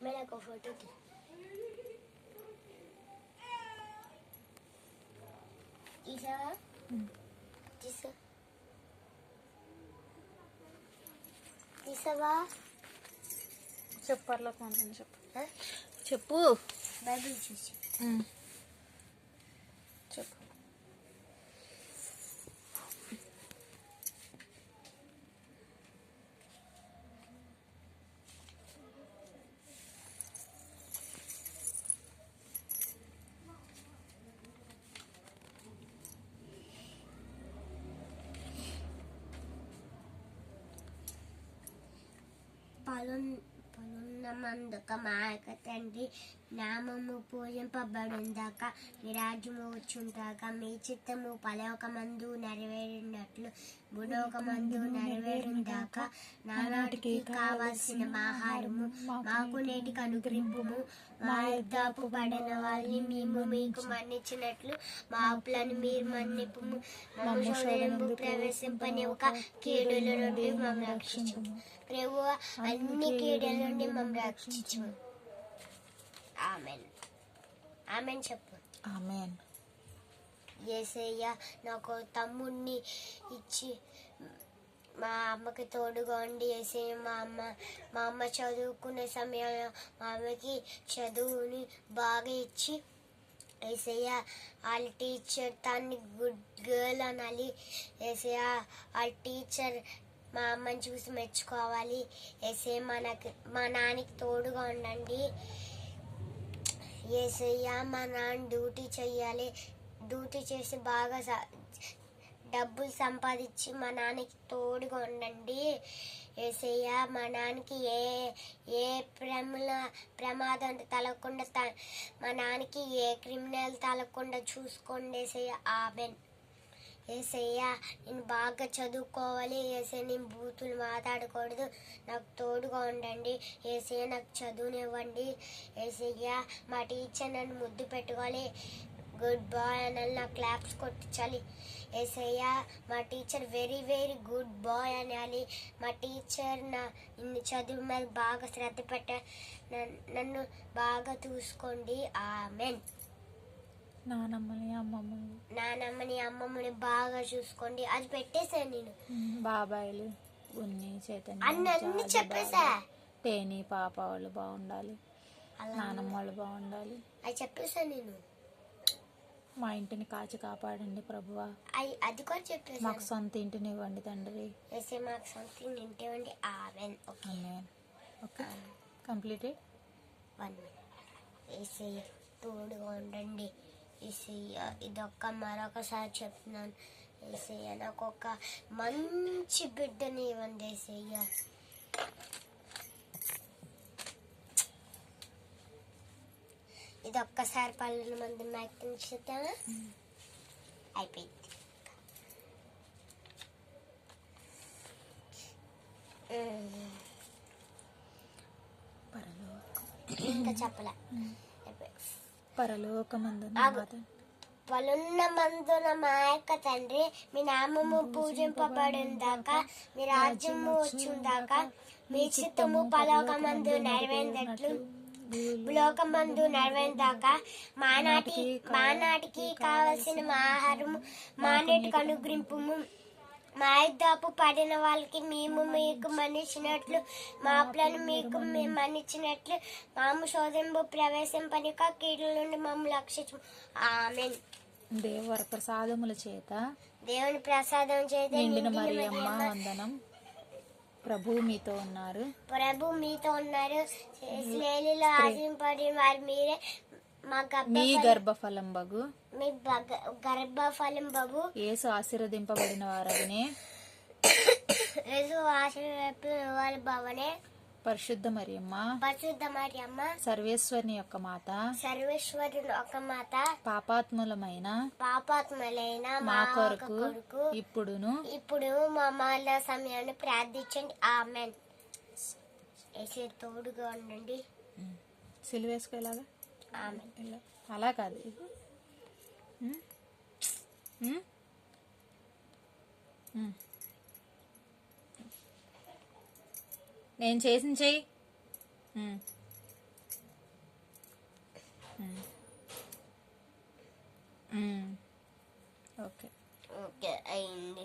मेरा को फोटो తీసావా చెప్పర్లో కొంచెం చెప్పు బైబిల్ చూసి చెప్పు. పలున్నమందుక మా యొక్క తండ్రి నామము పూజింపబడుందాక మీ రాజ్యము వచ్చుందాక మీ చిత్తము పరలోకమందు నెరవేరినట్లు భూలోకమందు నెరవేరుందాక నానాటికి కావలసిన ఆహారము మాకు నేటికి అనుగ్రహింపుము మా యుద్ధపు పడిన వాళ్ళని మేము మీకు మన్నించినట్లు మా అప్పులను మీరు మన్నిపుము మమ్ము ప్రవేశింపనివ్వక కీడుల నుండి మమ్మల్ని రక్షించుము ప్రభువా అన్ని కీడుల నుండి మమ్మల్ని రక్షించుము. ఆమెన్. ఆమెన్ చెప్పు. ఆమెన్. యేసయ్య నాకు తమ్ముడిని ఇచ్చి మా అమ్మకి తోడుగా ఉండి యేసయ్య మా అమ్మ చదువుకునే సమయంలో మా అమ్మకి చదువుని బాగా ఇచ్చి యేసయ్య వాళ్ళ టీచర్ తన్ని గుడ్ గర్ల్ అనాలి. యేసయ్య వాళ్ళ టీచర్ మా అమ్మని చూసి మెచ్చుకోవాలి. యేసయ్య మా నాన్నకి తోడుగా ఉండండి. యేసయ్య మా నాన్న డ్యూటీ చెయ్యాలి. డ్యూటీ చేసి బాగా డబ్బులు సంపాదించి మా నాన్నకి తోడుగా ఉండండి. యేసయ్య మా నాన్నకి ఏ ప్రమాదం తలగకుండా మా నాన్నకి ఏ క్రిమినల్ తలగకుండా చూసుకోండి యేసయ్య. ఆమెన్. యేసయ్య నేను బాగా చదువుకోవాలి. యేసయ్య నేను బూతులు మాట్లాడకూడదు. నాకు తోడుగా ఉండండి. యేసయ్య నాకు చదువునివ్వండి. యేసయ్య మా టీచర్ నన్ను ముద్దు పెట్టుకోవాలి. గుడ్ బాయ్ అని నాకు క్లాప్స్ కొట్టించాలి. యేసయ్య మా teacher very very good boy అనాలి. మా టీచర్ ఇన్ని చదువు మీద బాగా శ్రద్ధ నన్ను బాగా చూసుకోండి. ఆమెన్. నానమ్మని అమ్మమ్మని బాగా చూసుకోండి. అది పెట్టేశాను నేను. బాబాయిలు ఉన్ని చైతన్య అన్ని చెప్పేసా. టేని పాప వాళ్ళు బాగుండాలి. నానమ్మ వాళ్ళు బాగుండాలి. అది చెప్పేసాను నేను. మా ఇంటిని కాచి కాపాడండి ప్రభువా. అది కూడా చెప్పేసి మాకు సొంత ఇంటిని ఇవ్వండి తండ్రి. మాకు సొంత ఇంటి ఇవ్వండి. ఆమెన్. Okay completed. యేసయ్య తోడుగా ఉండండి. యేసయ్య ఇదొక్క మరొకసారి చెప్తున్నాను. యేసయ్య నాకు ఒక మంచి బిడ్డని ఇవ్వండి. యేసయ్య ఇది ఒక్కసారి 12 మంది యాక్టింగ్ చేద్దామా? అయిపోయింది. ఇంకా చెప్పలే. పలున్నమందున మా యొక్క తండ్రి మీ నామము పూజింపబడుందాక మీ రాజ్యము వచ్చుందాక మీ చిత్తము పరలోకమందు నెరవేరినట్లు భూలోకమందు నెరవేరుదాకా మానాటికి కావలసిన ఆహారము మానేటికి అనుగ్రహింపుము మా యుద్ధపు పడిన వాళ్ళకి మేము మీకు మన్నించినట్లు మా అప్పులను మీకు మేము మన్నించినట్లు మాము శోధింపు ప్రవేశింపనిక కీడుల నుండి మమ్మల్ని రక్షించు. ఆమెన్. దేవుని ప్రసాదం చేత నిండిన మరియమ్మ వందనం. ప్రభు మీతో ఉన్నారు. స్త్రీలలో ఆశీర్వదింపబడిన వారు మీరే. మీ గర్భఫలం బగు యేసు ఆశీర్వదింపబడిన వారనే. పరిశుద్ధ మరియమ్మ సర్వేశ్వరుని యొక్క మాత పాపాత్ములమైన మా కొరకు ఇప్పుడు మా మరణ సమయాన్ని ప్రార్థించండి. ఆమెన్. తోడుగా ఉండండి. సిలువేసుకోలాగా అలా కాదు. నేను చేసిన చెయ్యి. ఓకే ఓకే అయింది.